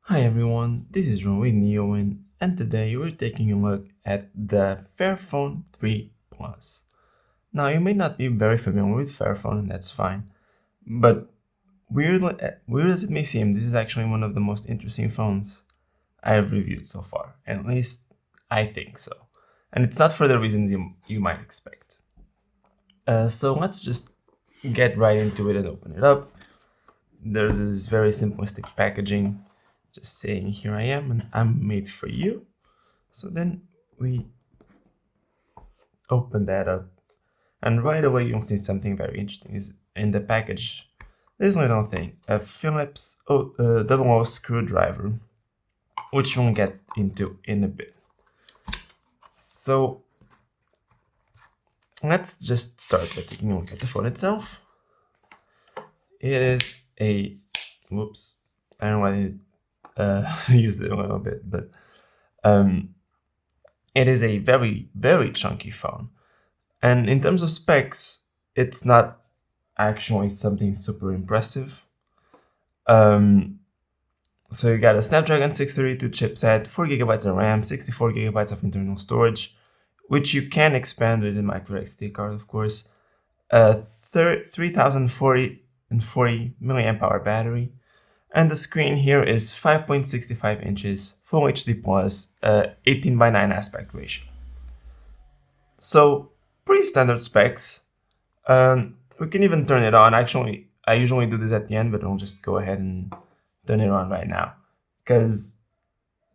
Hi everyone, this is Ron Neowen, and today we're taking a look at the Fairphone 3 Plus. Now, you may not be very familiar with Fairphone, and that's fine, but weird as it may seem, this is actually one of the most interesting phones I have reviewed so far. At least, I think so. And it's not for the reasons you might expect. So let's just get right into it and open it up. There's this very simplistic packaging, just saying here I am and I'm made for you. So then we open that up, and right away you'll see something very interesting is in the package. This little thing, a Phillips 00 screwdriver, which we'll get into in a bit. So let's just start by taking a look at the phone itself. It is a, whoops, I don't want to use it a little bit, but it is a very, very chunky phone. And in terms of specs, it's not actually something super impressive. So you got a Snapdragon 632 chipset, 4GB of RAM, 64GB of internal storage, which you can expand with a micro SD card, of course. A 3040 milliamp hour battery, and the screen here is 5.65 inches, Full HD plus, 18:9 aspect ratio. So pretty standard specs. We can even turn it on. Actually, I usually do this at the end, but I'll just go ahead and turn it on right now, because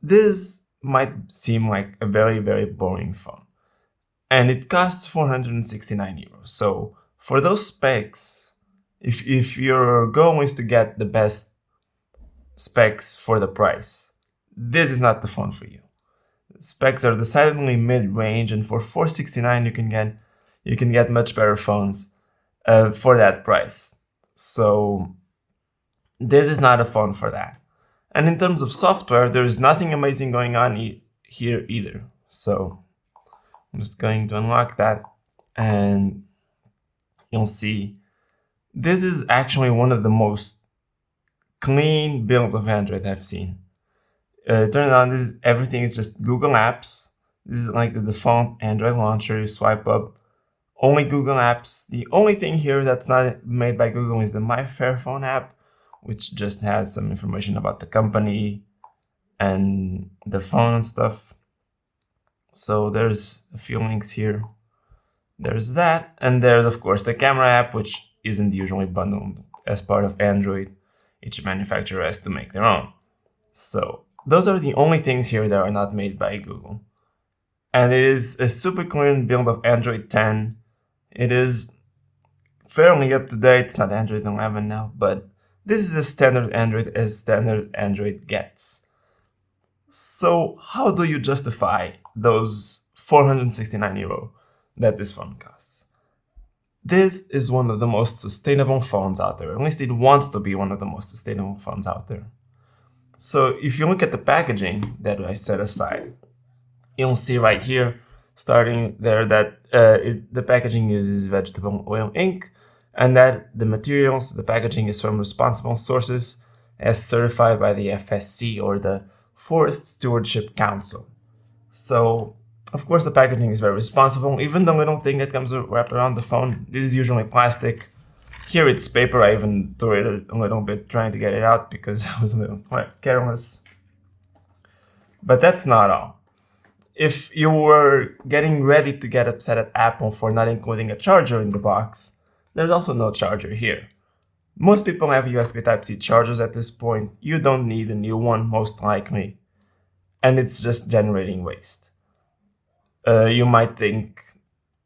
this might seem like a very, very boring phone. And it costs 469 euros. So for those specs, if your goal is to get the best specs for the price, this is not the phone for you. Specs are decidedly mid-range, and for 469 you can get much better phones for that price. So this is not a phone for that. And in terms of software, there's nothing amazing going on here either. So I'm just going to unlock that, and you'll see this is actually one of the most clean builds of Android I've seen. Turn it on, everything is just Google Apps. This is like the default Android launcher. You swipe up, only Google Apps. The only thing here that's not made by Google is the My Fairphone app, which just has some information about the company and the phone and stuff. So there's a few links here. There's that, and there's of course the camera app, which isn't usually bundled as part of Android. Each manufacturer has to make their own. So those are the only things here that are not made by Google. And it is a super clean build of Android 10. It is fairly up to date. It's not Android 11 now, but this is as standard Android as standard Android gets. So how do you justify those 469 euro that this phone costs? This is one of the most sustainable phones out there. At least it wants to be one of the most sustainable phones out there. So if you look at the packaging that I set aside, you'll see right here, starting there, that the packaging uses vegetable oil ink, and that the materials, the packaging is from responsible sources as certified by the FSC, or the Forest Stewardship Council. So, of course, the packaging is very responsible. Even the little thing that comes wrapped around the phone, this is usually plastic. Here it's paper. I even threw it a little bit trying to get it out because I was a little careless. But that's not all. If you were getting ready to get upset at Apple for not including a charger in the box, there's also no charger here. Most people have USB Type-C chargers at this point. You don't need a new one, most likely. And it's just generating waste. You might think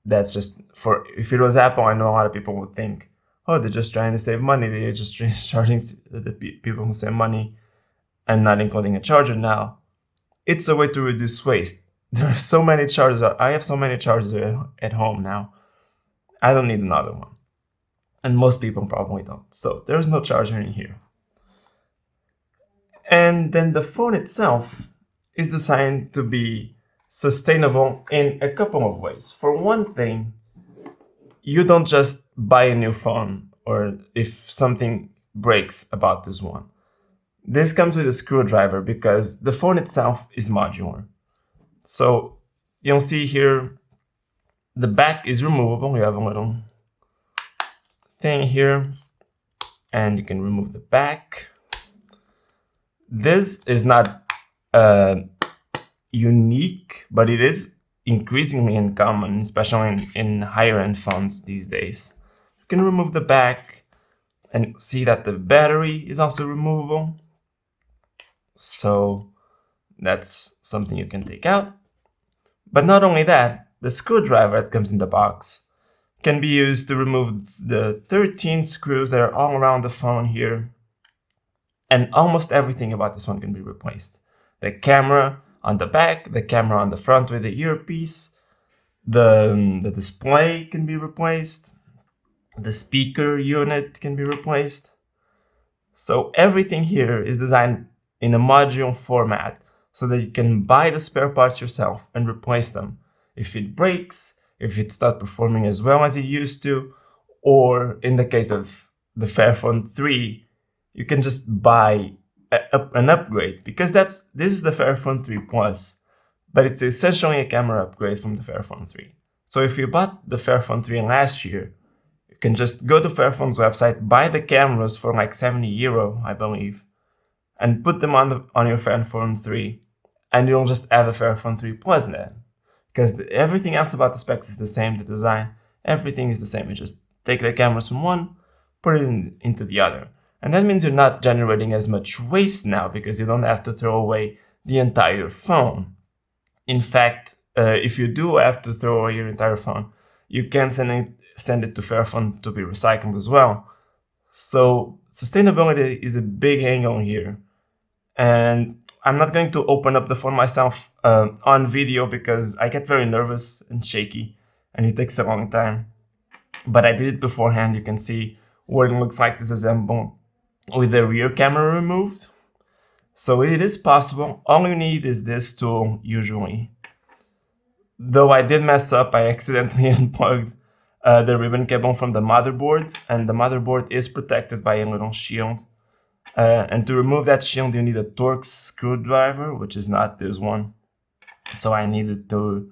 that's just for, if it was Apple, I know a lot of people would think, oh, they're just trying to save money. They're just charging the people who save money and not including a charger now. It's a way to reduce waste. There are so many chargers. I have so many chargers at home now. I don't need another one. And most people probably don't. So there's no charger in here. And then the phone itself is designed to be sustainable in a couple of ways. For one thing, you don't just buy a new phone, or if something breaks about this one. This comes with a screwdriver because the phone itself is modular. So you'll see here, the back is removable. You have a little thing here, and you can remove the back. This is not unique, but it is increasingly uncommon, especially in higher end phones these days. You can remove the back and see that the battery is also removable. So that's something you can take out. But not only that, the screwdriver that comes in the box can be used to remove the 13 screws that are all around the phone here. And almost everything about this one can be replaced. The camera on the back, the camera on the front with the earpiece, the display can be replaced, the speaker unit can be replaced. So everything here is designed in a modular format so that you can buy the spare parts yourself and replace them. If it breaks, if it's not performing as well as it used to, or in the case of the Fairphone 3, you can just buy an upgrade, because this is the Fairphone 3 Plus, but it's essentially a camera upgrade from the Fairphone 3. So if you bought the Fairphone 3 last year, you can just go to Fairphone's website, buy the cameras for like €70, I believe, and put them on your Fairphone 3, and you'll just have a Fairphone 3 Plus then. Because everything else about the specs is the same, the design, everything is the same. You just take the cameras from one, put it into the other. And that means you're not generating as much waste now, because you don't have to throw away the entire phone. In fact, if you do have to throw away your entire phone, you can send it to Fairphone to be recycled as well. So sustainability is a big angle here. And I'm not going to open up the phone myself on video because I get very nervous and shaky, and it takes a long time. But I did it beforehand. You can see what it looks like disassembled with the rear camera removed. So it is possible. All you need is this tool usually. Though I did mess up, I accidentally unplugged the ribbon cable from the motherboard, and the motherboard is protected by a little shield. And to remove that shield, you need a Torx screwdriver, which is not this one. So I needed to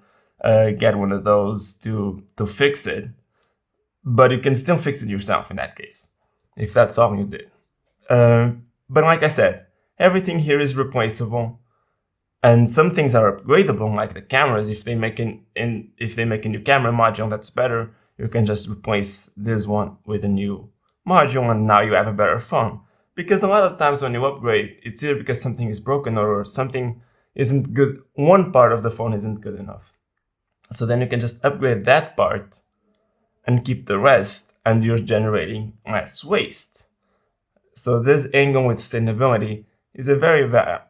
get one of those to fix it. But you can still fix it yourself in that case, if that's all you did. But like I said, everything here is replaceable, and some things are upgradable, like the cameras. If they make a new camera module that's better, you can just replace this one with a new module, and now you have a better phone. Because a lot of times when you upgrade, it's either because something is broken or something isn't good. One part of the phone isn't good enough. So then you can just upgrade that part and keep the rest, and you're generating less waste. So this angle with sustainability is a very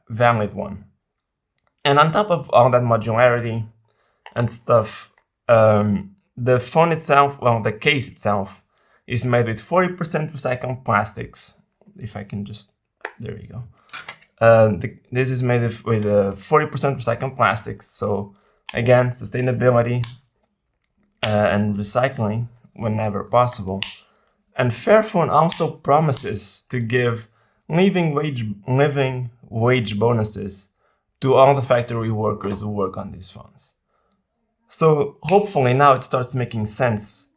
valid one. And on top of all that modularity and stuff, the phone itself, well, the case itself, is made with 40% recycled plastics. If I can just, there you go. This is made with 40% recycled plastics. So again, sustainability and recycling whenever possible. And Fairphone also promises to give living wage bonuses to all the factory workers who work on these phones. So hopefully now it starts making sense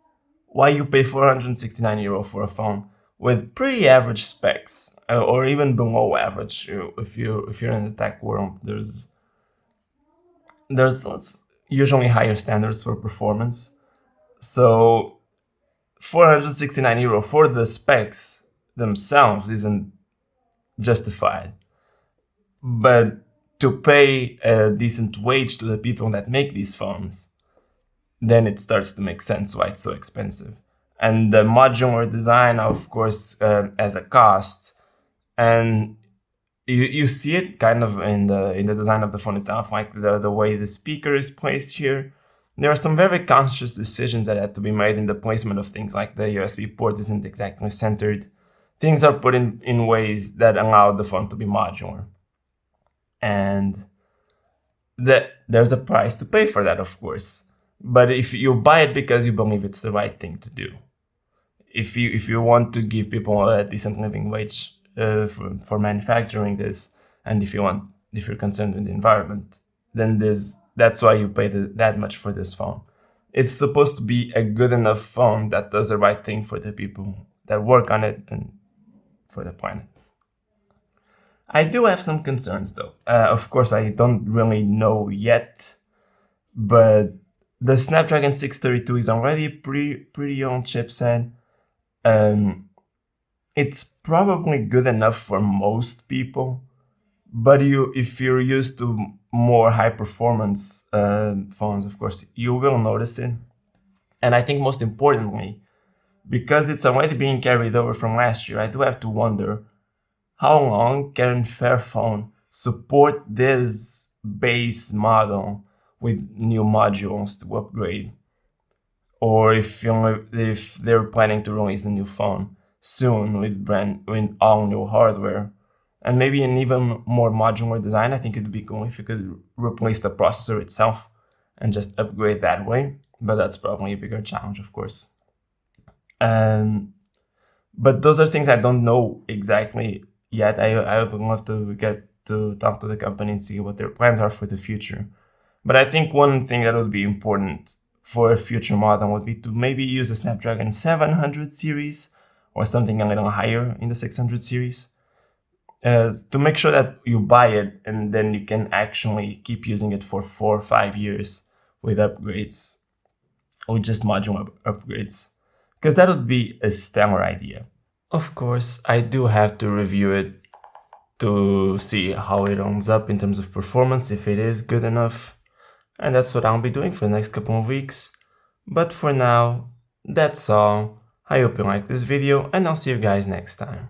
why you pay €469 for a phone with pretty average specs, or even below average. If you're in the tech world, there's usually higher standards for performance. So €469 for the specs themselves isn't justified. But to pay a decent wage to the people that make these phones, then it starts to make sense why it's so expensive. And the modular design, of course, has a cost, and you see it kind of in the design of the phone itself, like the way the speaker is placed here. There are some very conscious decisions that had to be made in the placement of things, like the USB port isn't exactly centered. Things are put in ways that allow the phone to be modular. And there's a price to pay for that, of course. But if you buy it because you believe it's the right thing to do, if you want to give people a decent living wage for manufacturing this, and if you're concerned with the environment, then that's why you pay that much for this phone. It's supposed to be a good enough phone that does the right thing for the people that work on it and for the planet. I do have some concerns though. Of course, I don't really know yet, but the Snapdragon 632 is already a pretty old chipset. It's probably good enough for most people, but if you're used to more high performance phones, of course, you will notice it. And I think most importantly, because it's already being carried over from last year, I do have to wonder how long can Fairphone support this base model with new modules to upgrade, or if they're planning to release a new phone soon with all new hardware and maybe an even more modular design. I think it would be cool if you could replace the processor itself and just upgrade that way, but that's probably a bigger challenge, of course. But those are things I don't know exactly yet. I would love to get to talk to the company and see what their plans are for the future. But I think one thing that would be important for a future model would be to maybe use a Snapdragon 700 series or something a little higher in the 600 series to make sure that you buy it and then you can actually keep using it for 4 or 5 years with upgrades or just modular upgrades, because that would be a stellar idea. Of course, I do have to review it to see how it ends up in terms of performance, if it is good enough. And that's what I'll be doing for the next couple of weeks. But for now, that's all. I hope you liked this video, and I'll see you guys next time.